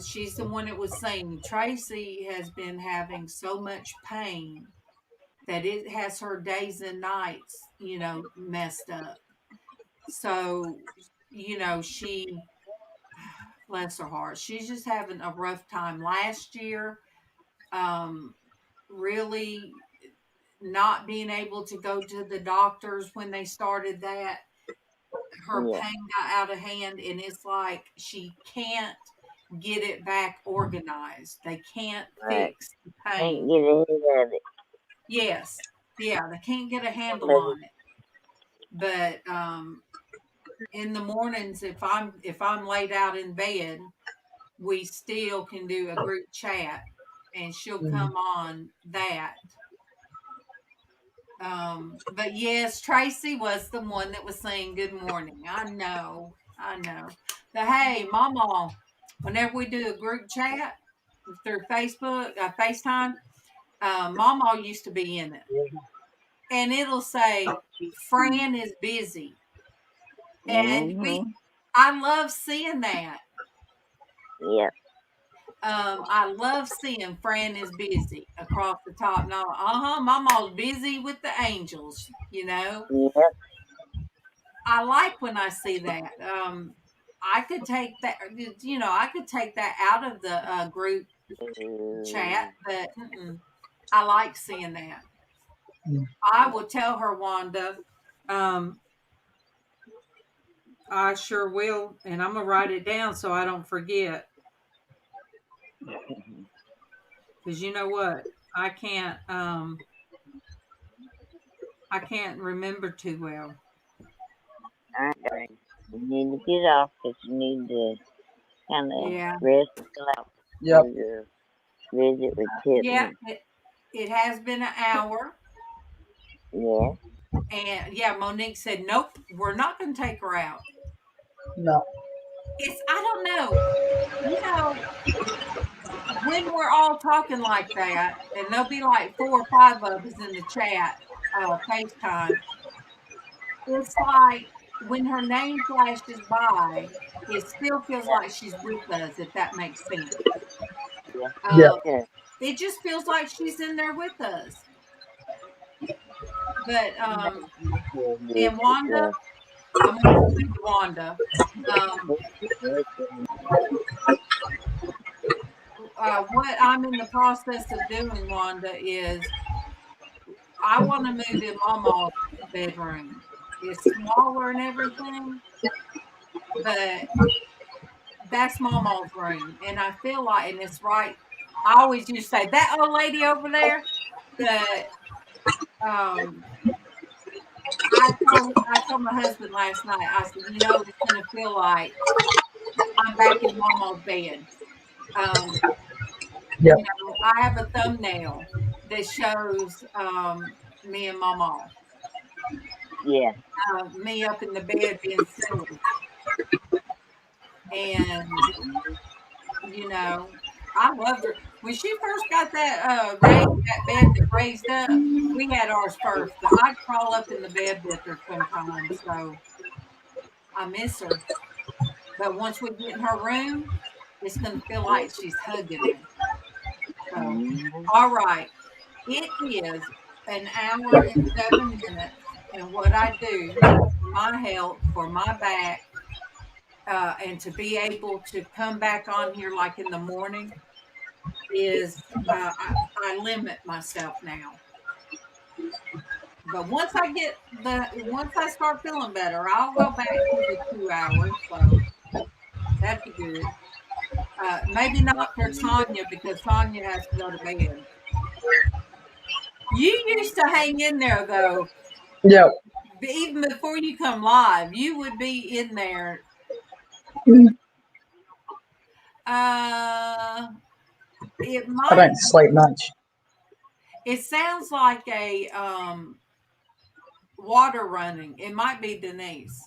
she's the one that was saying Traci has been having so much pain that it has her days and nights, messed up. So, she, bless her heart, she's just having a rough time. Last year, really not being able to go to the doctors when they started that. Her pain got out of hand, and it's like she can't get it back organized. They can't fix the pain. Can't get ahead of it. Yes. Yeah, they can't get a handle on it. But in the mornings, if I'm laid out in bed, we still can do a group chat, and she'll come on that. But yes, Traci was the one that was saying good morning. I know. But hey, MawMaw, whenever we do a group chat through Facebook, FaceTime, MawMaw used to be in it. and it'll say, Fran is busy. And I love seeing that. Yep. I love seeing Fran is busy across the top. No, Mama's busy with the angels, you know. Yep. I like when I see that. I could take that, I could take that out of the group chat, but I like seeing that. I will tell her, Wanda. I sure will, and I'm gonna write it down so I don't forget. Because you know what, I can't remember too well. Alright. You need to get off because you need to kind of Yeah. rest out Yep. for your visit with Tiffany. Yeah, it has been an hour. Yeah. And yeah, Monique said, nope, we're not going to take her out. No. I don't know. You know, when we're all talking like that, and there'll be like 4 or 5 of us in the chat, FaceTime, it's like when her name flashes by, it still feels like she's with us, if that makes sense. Yeah. It just feels like she's in there with us. But and Wanda, I'm going to speak to Wanda. What I'm in the process of doing, Wanda, is I want to move in MawMaw's bedroom. It's smaller and everything, but that's MawMaw's room, and I feel like, and it's right. I always used to say that old lady over there. That I told my husband last night. I said, it's going to feel like I'm back in MawMaw's bed. Yep. I have a thumbnail that shows me and MawMaw. Yeah. Me up in the bed being silly. And, I loved her. When she first got that bed that raised up, we had ours first, but I'd crawl up in the bed with her sometimes, so I miss her. But once we get in her room, it's going to feel like she's hugging me. So, all right. It is an hour and 7 minutes, and what I do for my health, for my back, and to be able to come back on here like in the morning is I limit myself now. But once I start feeling better, I'll go back to the 2 hours. So that's good. Maybe not for Sonia because Sonia has to go to bed. You used to hang in there though. Yep. Even before you come live, you would be in there. It might. I don't sleep much. It sounds like a water running. It might be Denise.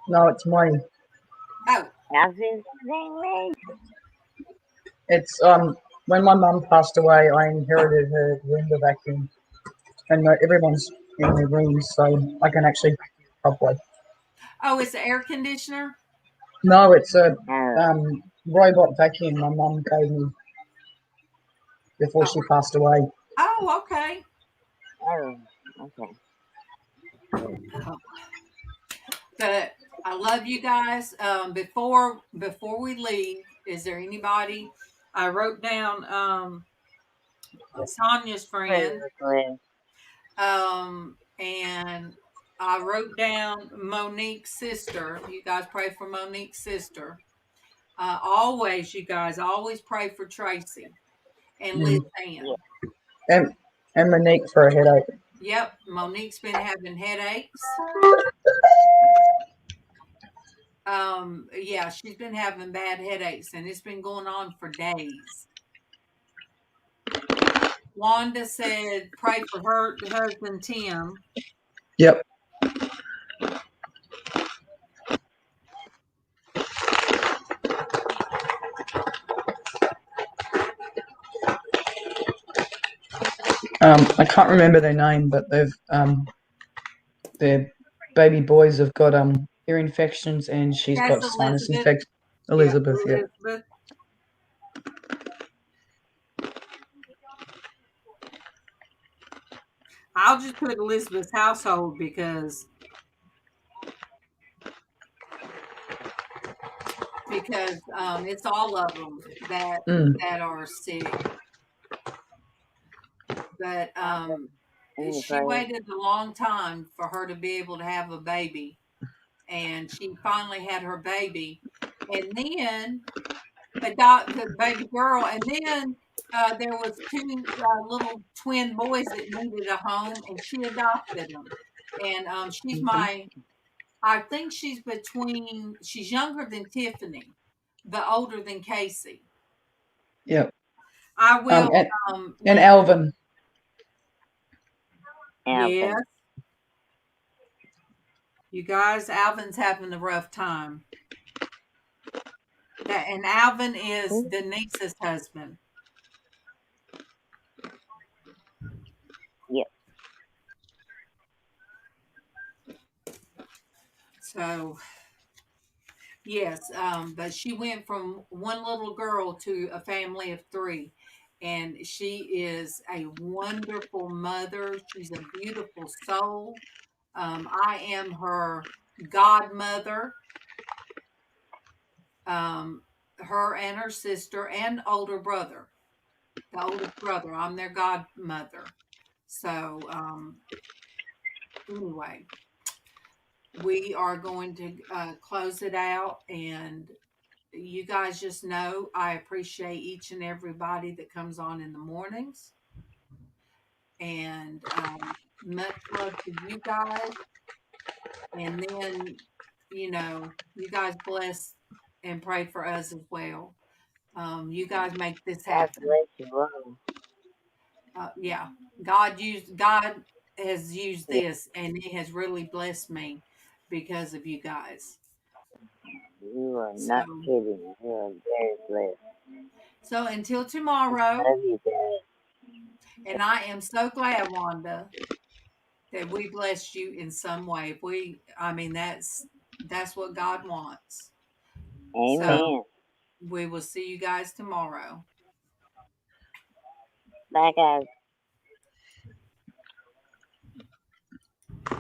No, it's mine. Oh, How's this thing? It's when my mum passed away, I inherited her window vacuum, and everyone's in their rooms, so I can actually properly. Oh, it's an air conditioner? No, it's a robot vacuum my mum gave me before she passed away. Oh, okay. Oh, okay. But I love you guys. Before we leave, is there anybody? I wrote down Sonia's friend. And I wrote down Monique's sister. You guys pray for Monique's sister. Always, you guys, always pray for Traci and LizzAnn. And Monique for a headache. Yep, Monique's been having headaches. Yeah, she's been having bad headaches, and it's been going on for days. Wanda said, pray for her husband, Tim. Yep. I can't remember their name, but their baby boys have got ear infections, and she's That's got sinus Elizabeth. infection. Elizabeth, yeah. Elizabeth. I'll just put Elizabeth's household because it's all of them that are sick. But she waited a long time for her to be able to have a baby, and she finally had her baby, and then the baby girl, and then there was two little twin boys that needed a home, and she adopted them. And she's I think she's younger than Tiffany, but older than Casey. Yep. I will. And Alvin. Yes. You guys, Alvin's having a rough time. And Alvin is Denise's husband. Yep. So, yes, but she went from one little girl to a family of 3. And she is a wonderful mother. She's a beautiful soul. I am her godmother. Her and her sister and older brother. The oldest brother. I'm their godmother. So, anyway, we are going to close it out, and you guys just know I appreciate each and everybody that comes on in the mornings, and much love to you guys. And then, you guys bless and pray for us as well. You guys make this happen. Yeah, God has used this, and it has really blessed me because of you guys. You are not kidding. You are very blessed. So until tomorrow. Love you guys. And I am so glad, Wanda, that we blessed you in some way. That's what God wants. Amen. So we will see you guys tomorrow. Bye, guys.